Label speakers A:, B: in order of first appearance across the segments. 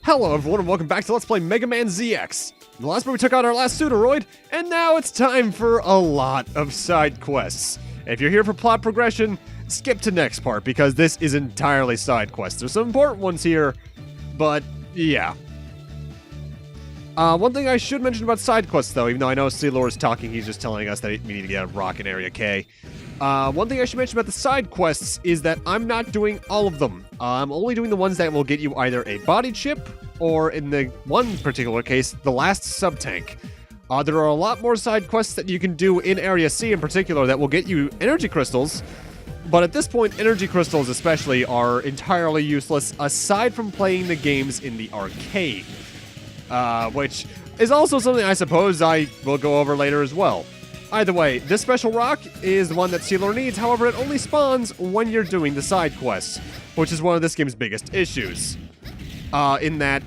A: Hello everyone and welcome back to Let's Play Megaman ZX. In the last part we took out our last Pseudoroid, and now it's time for a lot of side quests. If you're here for plot progression, skip to next part because this is entirely side quests. There's some important ones here, but yeah. One thing I should mention about side quests though, even though I know Sealor is talking, he's just telling us that we need to get a rock in Area K. One thing I should mention about the side quests is that I'm not doing all of them. I'm only doing the ones that will get you either a body chip, or in the one particular case, the last Subtank. There are a lot more side quests that you can do in Area C in particular that will get you energy crystals, but at this point, energy crystals especially are entirely useless aside from playing the games in the arcade. Which is also something I suppose I will go over later as well. Either way, this special rock is the one that Sealor needs, however it only spawns when you're doing the side quests, which is one of this game's biggest issues. In that,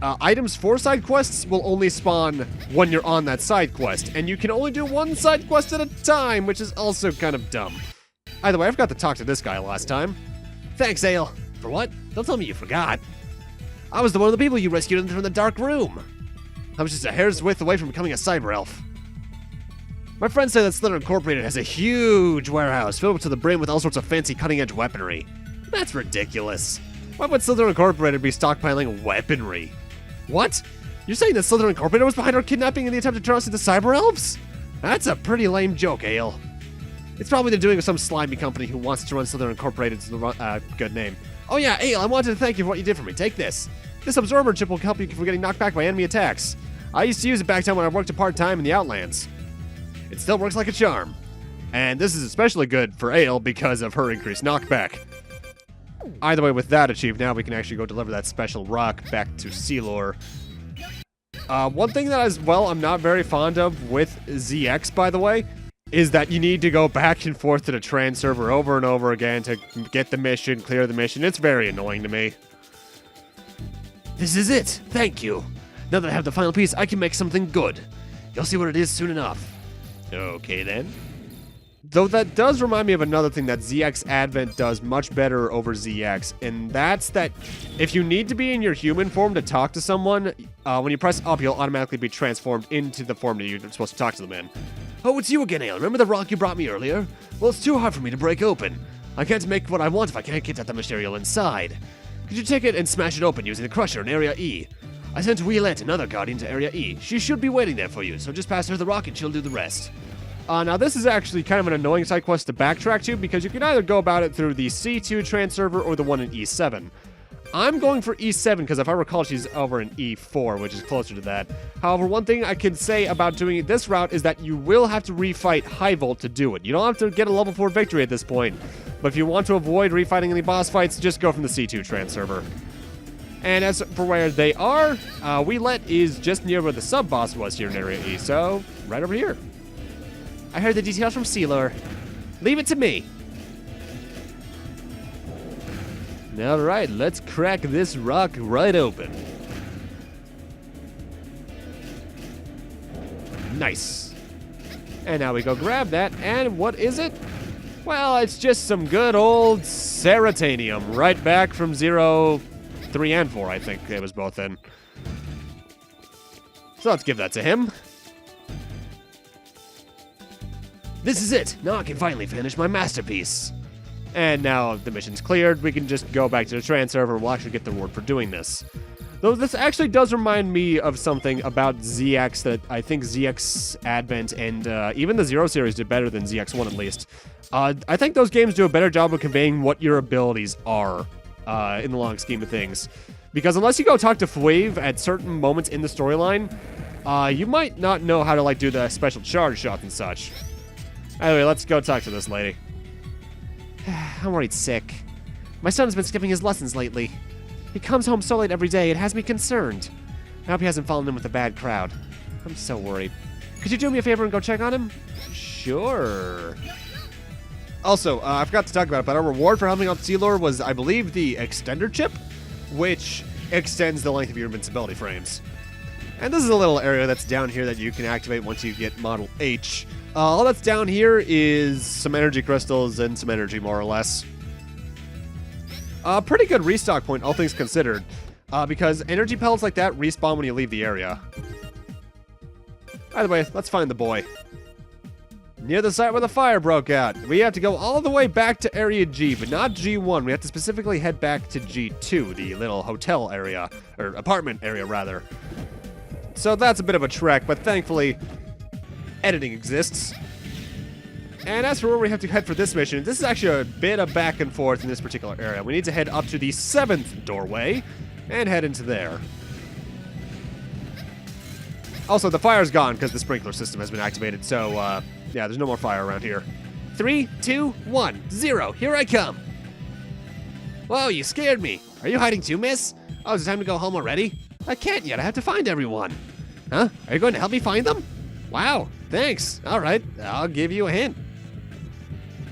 A: items for side quests will only spawn when you're on that side quest, and you can only do one side quest at a time, which is also kind of dumb. Either way, I forgot to talk to this guy last time. Thanks, Ale. For what? Don't tell me you forgot. I was one of the people you rescued from the dark room. I was just a hair's width away from becoming a Cyber-Elf. My friends say that Slither Incorporated has a huge warehouse filled to the brim with all sorts of fancy cutting-edge weaponry. That's ridiculous. Why would Slither Incorporated be stockpiling weaponry? What? You're saying that Slither Incorporated was behind our kidnapping and the attempt to turn us into Cyber-Elves? That's a pretty lame joke, Ale. It's probably they're doing with some slimy company who wants to run Slither Incorporated to the good name. Oh yeah, Ale, I wanted to thank you for what you did for me. Take this. This absorber chip will help you from getting knocked back by enemy attacks. I used to use it back then when I worked a part-time in the Outlands. It still works like a charm. And this is especially good for Ale because of her increased knockback. Either way, with that achieved, now we can actually go deliver that special rock back to Sealor. One thing that as well I'm not very fond of with ZX, by the way, is that you need to go back and forth to the Trans server over and over again to get the mission, clear the mission. It's very annoying to me. This is it. Thank you. Now that I have the final piece, I can make something good. You'll see what it is soon enough. Okay then. Though that does remind me of another thing that ZX Advent does much better over ZX, and that's that if you need to be in your human form to talk to someone, when you press up, you'll automatically be transformed into the form that you're supposed to talk to them in. Oh, it's you again, Ale. Remember the rock you brought me earlier? Well, it's too hard for me to break open. I can't make what I want if I can't get at the material inside. Could you take it and smash it open using the crusher in Area E? I sent Wheelette, another guardian, to Area E. She should be waiting there for you, so just pass her the rock and she'll do the rest. Now this is actually kind of an annoying side quest to backtrack to because you can either go about it through the C2 Trans server or the one in E7. I'm going for E7 because if I recall she's over in E4, which is closer to that. However, one thing I can say about doing this route is that you will have to refight High Volt to do it. You don't have to get a level 4 victory at this point, but if you want to avoid refighting any boss fights, just go from the C2 Trans server. And as for where they are, Wheelette is just near where the sub-boss was here in Area E, so right over here. I heard the details from Sealor. Leave it to me. Alright, let's crack this rock right open. Nice. And now we go grab that, and what is it? Well, it's just some good old Ceratanium, right back from 0, 3, and 4, I think it was both in. So let's give that to him. This is it! Now I can finally finish my masterpiece. And now the mission's cleared, we can just go back to the Trans server and we'll actually get the reward for doing this. Though this actually does remind me of something about ZX that I think ZX Advent and even the Zero series did better than ZX1 at least. I think those games do a better job of conveying what your abilities are in the long scheme of things. Because unless you go talk to Fwave at certain moments in the storyline, you might not know how to like do the special charge shots and such. Anyway, let's go talk to this lady. I'm worried sick. My son's been skipping his lessons lately. He comes home so late every day, it has me concerned. I hope he hasn't fallen in with a bad crowd. I'm so worried. Could you do me a favor and go check on him? Sure. Also, I forgot to talk about it, but our reward for helping out Sealor was, I believe, the extender chip, which extends the length of your invincibility frames. And this is a little area that's down here that you can activate once you get Model H. All that's down here is some energy crystals and some energy, more or less. Pretty good restock point, all things considered. because energy pellets like that respawn when you leave the area. Either way, let's find the boy. Near the site where the fire broke out. We have to go all the way back to Area G, but not G1. We have to specifically head back to G2, the little hotel area, or apartment area, rather. So that's a bit of a trek, but thankfully, editing exists. And as for where we have to head for this mission, this is actually a bit of back and forth in this particular area. We need to head up to the 7th doorway and head into there. Also, the fire's gone because the sprinkler system has been activated, so, yeah, there's no more fire around here. 3, 2, 1, 0, here I come. Whoa, you scared me. Are you hiding too, miss? Oh, is it time to go home already? I can't yet, I have to find everyone. Huh? Are you going to help me find them? Wow, thanks. All right, I'll give you a hint.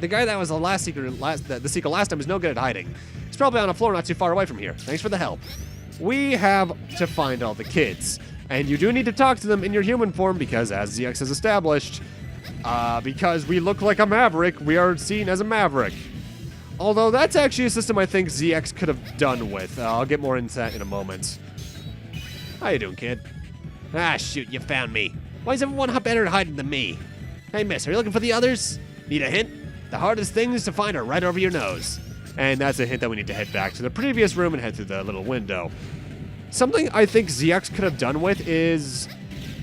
A: The guy that was the seeker last time is no good at hiding. He's probably on a floor not too far away from here. Thanks for the help. We have to find all the kids. And you do need to talk to them in your human form because, as ZX has established, because we look like a maverick, we are seen as a maverick. Although that's actually a system I think ZX could have done with. I'll get more into that in a moment. How you doing, kid? Ah, shoot, you found me. Why is everyone better at hiding than me? Hey, miss, are you looking for the others? Need a hint? The hardest things to find are right over your nose. And that's a hint that we need to head back to the previous room and head through the little window. Something I think ZX could have done with is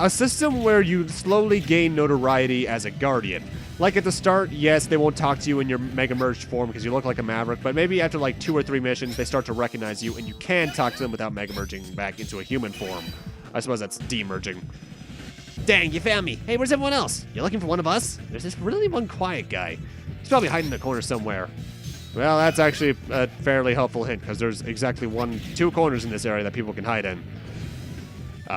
A: a system where you slowly gain notoriety as a guardian. Like at the start, yes, they won't talk to you in your Mega Merged form because you look like a maverick, but maybe after like 2 or 3 missions, they start to recognize you and you can talk to them without Mega Merging back into a human form. I suppose that's demerging. Dang, you found me. Hey, where's everyone else? You looking for one of us? There's this really one quiet guy. He's probably hiding in the corner somewhere. Well, that's actually a fairly helpful hint, because there's exactly 2 corners in this area that people can hide in.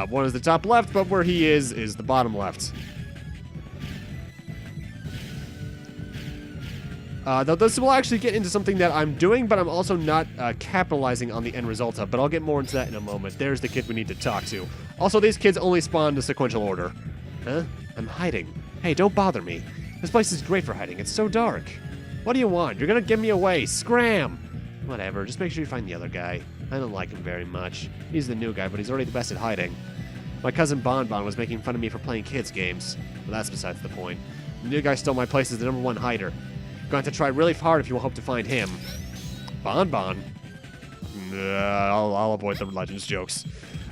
A: One is the top left, but where he is the bottom left. Though this will actually get into something that I'm doing, but I'm also not capitalizing on the end result of, but I'll get more into that in a moment. There's the kid we need to talk to. Also, these kids only spawn in sequential order. Huh? I'm hiding. Hey, don't bother me. This place is great for hiding. It's so dark. What do you want? You're gonna give me away. Scram! Whatever, just make sure you find the other guy. I don't like him very much. He's the new guy, but he's already the best at hiding. My cousin Bon Bon was making fun of me for playing kids games. But that's besides the point. The new guy stole my place as the #1 hider. You're going to try really hard if you hope to find him. Bon Bon? I'll avoid the Legends jokes.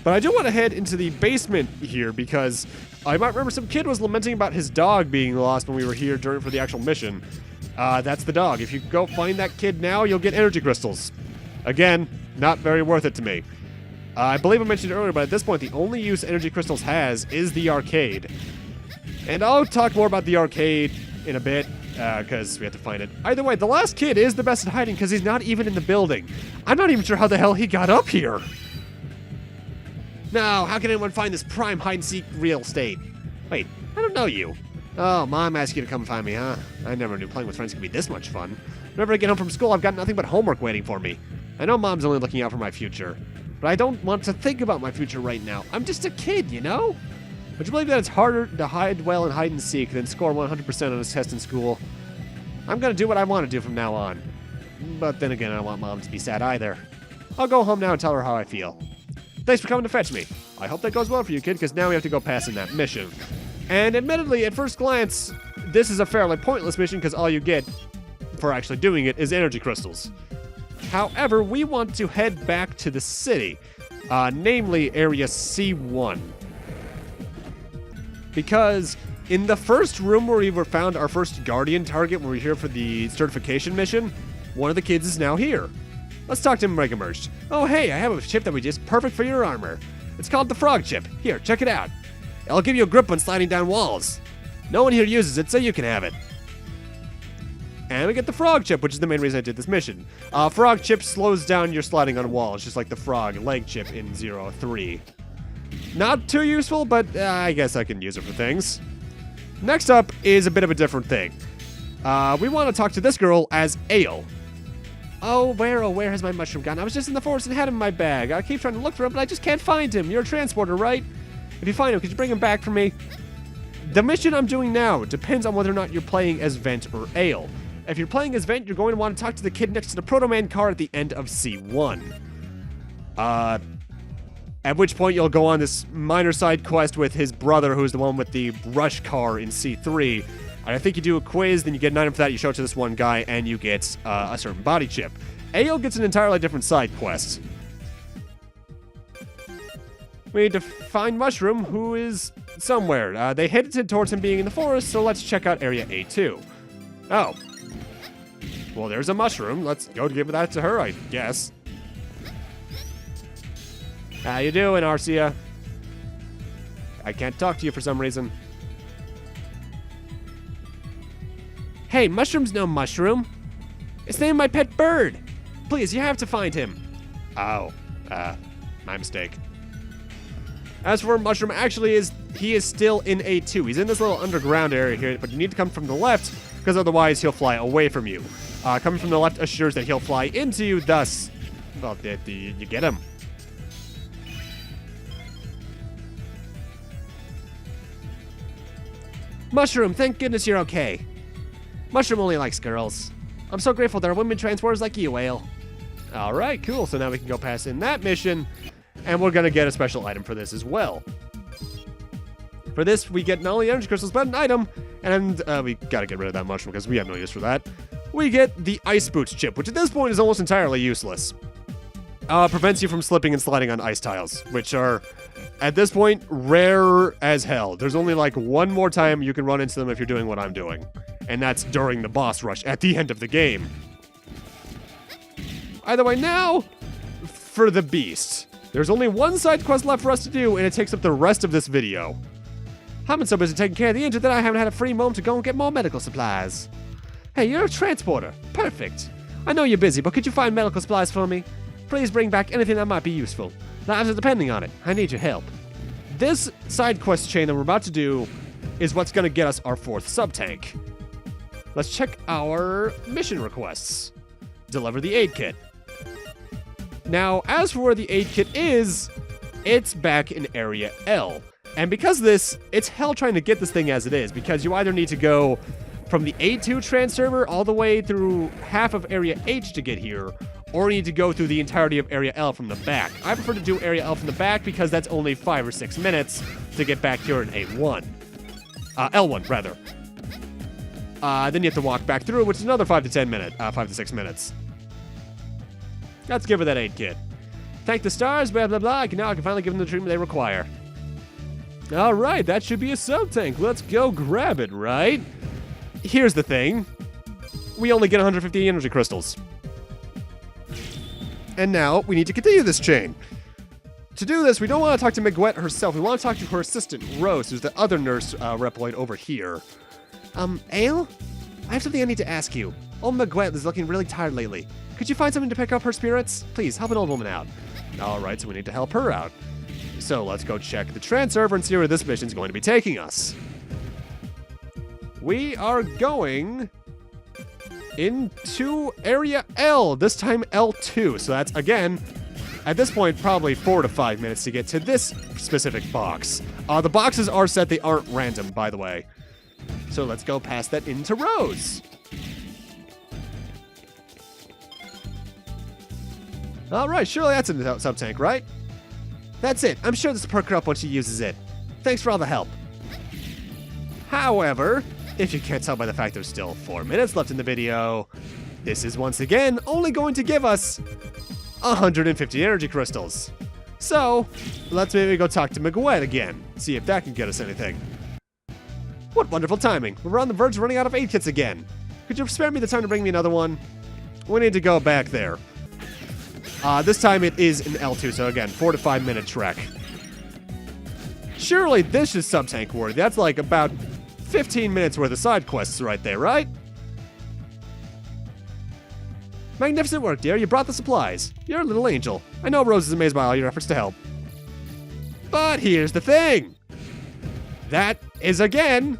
A: But I do want to head into the basement here because I might remember some kid was lamenting about his dog being lost when we were here for the actual mission. That's the dog. If you go find that kid now, you'll get energy crystals. Again, not very worth it to me. I believe I mentioned it earlier, but at this point, the only use energy crystals has is the arcade. And I'll talk more about the arcade in a bit, because we have to find it. Either way, the last kid is the best at hiding because he's not even in the building. I'm not even sure how the hell he got up here. Now, how can anyone find this prime hide-and-seek real estate? Wait, I don't know you. Oh, Mom asked you to come find me, huh? I never knew playing with friends could be this much fun. Whenever I get home from school, I've got nothing but homework waiting for me. I know Mom's only looking out for my future, but I don't want to think about my future right now. I'm just a kid, you know? Would you believe that it's harder to hide well in hide and seek than score 100% on a test in school? I'm gonna do what I want to do from now on. But then again, I don't want Mom to be sad either. I'll go home now and tell her how I feel. Thanks for coming to fetch me. I hope that goes well for you, kid, because now we have to go pass in that mission. And admittedly, at first glance, this is a fairly pointless mission because all you get for actually doing it is energy crystals. However, we want to head back to the city, namely Area C1. Because in the first room where we found our first Guardian target when we were here for the certification mission, one of the kids is now here. Let's talk to him Mega Merged. Oh hey, I have a chip that we just perfect for your armor. It's called the Frog Chip. Here, check it out. It'll give you a grip when sliding down walls. No one here uses it, so you can have it. And we get the Frog Chip, which is the main reason I did this mission. Frog Chip slows down your sliding on walls, just like the Frog Leg Chip in 0-3. Not too useful, but I guess I can use it for things. Next up is a bit of a different thing. We want to talk to this girl as Ale. Oh, where has my mushroom gone? I was just in the forest and had him in my bag. I keep trying to look for him, but I just can't find him. You're a transporter, right? If you find him, could you bring him back for me? The mission I'm doing now depends on whether or not you're playing as Vent or Ale. If you're playing as Vent, you're going to want to talk to the kid next to the Proto Man car at the end of C1. At which point you'll go on this minor side quest with his brother, who's the one with the rush car in C3. And I think you do a quiz, then you get an item for that, you show it to this one guy, and you get a certain body chip. Ale gets an entirely different side quest. We need to find Mushroom, who is somewhere. They headed towards him being in the forest, so let's check out Area A2. Oh. Well, there's a mushroom. Let's go give that to her, I guess. How you doing, Arcia? I can't talk to you for some reason. Hey, Mushroom's no mushroom. It's named my pet bird. Please, you have to find him. Oh, my mistake. As for Mushroom, actually, he is still in A2. He's in this little underground area here, but you need to come from the left, because otherwise he'll fly away from you. Coming from the left assures that he'll fly into you, thus, well, you get him. Mushroom, thank goodness you're okay. Mushroom only likes girls. I'm so grateful there are women transporters like you, Ale. Alright, cool. So now we can go pass in that mission, and we're going to get a special item for this as well. For this, we get not only energy crystals, but an item, and we got to get rid of that mushroom because we have no use for that. We get the Ice Boots chip, which at this point is almost entirely useless. Prevents you from slipping and sliding on ice tiles, which are, at this point, rare as hell. There's only like one more time you can run into them if you're doing what I'm doing. And that's during the boss rush at the end of the game. Either way, now, for the beast. There's only one side quest left for us to do, and it takes up the rest of this video. I've been so busy taking care of the injured that I haven't had a free moment to go and get more medical supplies. Hey, you're a transporter. Perfect. I know you're busy, but could you find medical supplies for me? Please bring back anything that might be useful. Lives are depending on it. I need your help. This side quest chain that we're about to do is what's going to get us our 4th Subtank. Let's check our mission requests. Deliver the aid kit. Now, as for where the aid kit is, it's back in Area L. And because of this, it's hell trying to get this thing as it is, because you either need to go from the A2 transserver all the way through half of Area H to get here, or you need to go through the entirety of Area L from the back. I prefer to do Area L from the back because that's only 5 or 6 minutes to get back here in A1. L1, rather. Then you have to walk back through, which is another 5 to 6 minutes. Let's give her that aid kit. Thank the stars, blah, blah, blah. Now I can finally give them the treatment they require. Alright, that should be a Subtank. Let's go grab it, right? Here's the thing. We only get 150 energy crystals. And now, we need to continue this chain. To do this, we don't want to talk to Megaman herself. We want to talk to her assistant, Rose, who's the other nurse Reploid over here. Ale? I have something I need to ask you. Old Megaman is looking really tired lately. Could you find something to pick up her spirits? Please, help an old woman out. Alright, so we need to help her out. So let's go check the transserver and see where this mission's going to be taking us. We are going into Area L, this time L2. So that's, again, at this point, probably 4 to 5 minutes to get to this specific box. The boxes are set, they aren't random, by the way. So let's go pass that into Rose. Alright, surely that's a Subtank, right? That's it. I'm sure this will perk her up when she uses it. Thanks for all the help. However, if you can't tell by the fact there's still 4 minutes left in the video, this is once again only going to give us 150 energy crystals. So, let's maybe go talk to Megaman again, see if that can get us anything. What wonderful timing. We're on the verge of running out of aid kits again. Could you spare me the time to bring me another one? We need to go back there. This time it is in L2, so again, 4 to 5 minute trek. Surely this is Subtank worthy. That's like about 15 minutes worth of side quests right there, right? Magnificent work, dear. You brought the supplies. You're a little angel. I know Rose is amazed by all your efforts to help. But here's the thing. That is, again,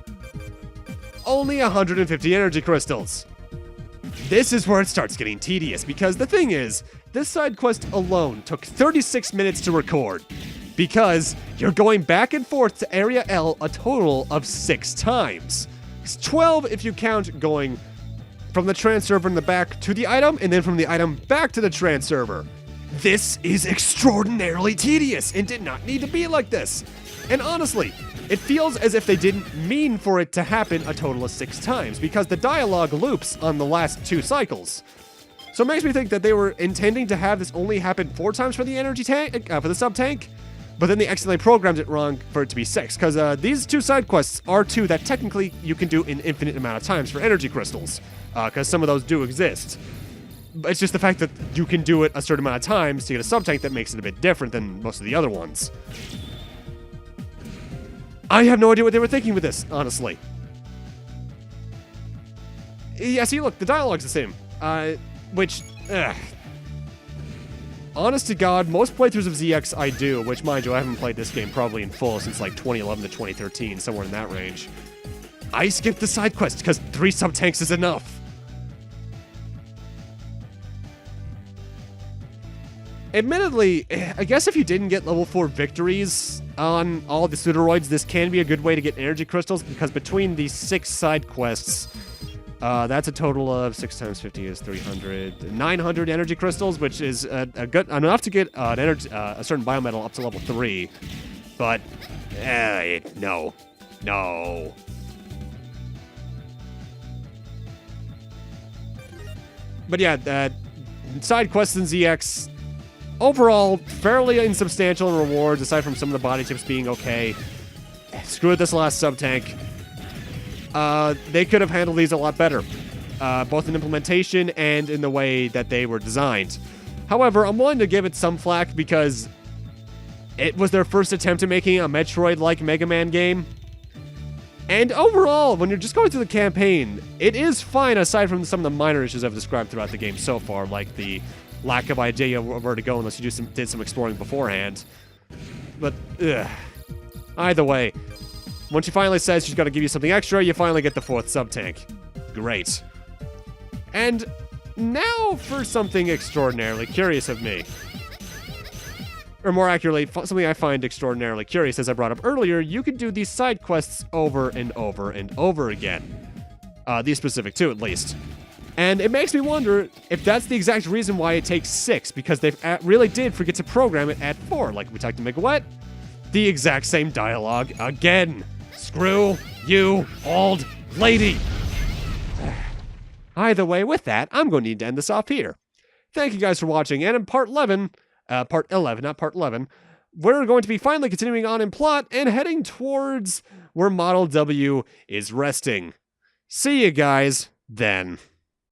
A: only 150 energy crystals. This is where it starts getting tedious, because the thing is, this side quest alone took 36 minutes to record, because you're going back and forth to Area L a total of 6 times. It's 12 if you count going from the transserver in the back to the item, and then from the item back to the transserver. This is extraordinarily tedious and did not need to be like this. And honestly, it feels as if they didn't mean for it to happen a total of 6 times, because the dialogue loops on the last 2 cycles. So it makes me think that they were intending to have this only happen 4 times for the energy tank, for the sub-tank, but then they accidentally programmed it wrong for it to be 6, because these 2 side quests are 2 that technically you can do an infinite amount of times for energy crystals, because some of those do exist. It's just the fact that you can do it a certain amount of times to get a sub-tank that makes it a bit different than most of the other ones. I have no idea what they were thinking with this, honestly. Yeah, see, look, the dialogue's the same. Honest to God, most playthroughs of ZX I do, which, mind you, I haven't played this game probably in full since like 2011 to 2013, somewhere in that range. I skipped the side quest because 3 sub-tanks is enough. Admittedly, I guess if you didn't get level 4 victories on all the pseudoroids, this can be a good way to get energy crystals, because between these 6 side quests, that's a total of 6 times 50 is 300, 900 energy crystals, which is a good enough to get a certain biometal up to level 3. But no. But yeah, side quests in ZX. Overall, fairly insubstantial in rewards, aside from some of the body tips being okay. Screw this last sub-tank. They could have handled these a lot better, both in implementation and in the way that they were designed. However, I'm willing to give it some flack because it was their first attempt at making a Metroid-like Megaman game. And overall, when you're just going through the campaign, it is fine aside from some of the minor issues I've described throughout the game so far, like the lack of idea of where to go unless you did some exploring beforehand. But, either way, once she finally says she's got to give you something extra, you finally get the 4th sub-tank. Great. And now for something extraordinarily curious of me. Or more accurately, something I find extraordinarily curious. As I brought up earlier, you can do these side quests over and over and over again. These specific 2, at least. And it makes me wonder if that's the exact reason why it takes 6, because they really did forget to program it at 4. Like we talked to Megawet, the exact same dialogue again. Screw you, old lady. Either way, with that, I'm going to need to end this off here. Thank you guys for watching, and in part 11, not part 11, we're going to be finally continuing on in plot and heading towards where Model W is resting. See you guys then.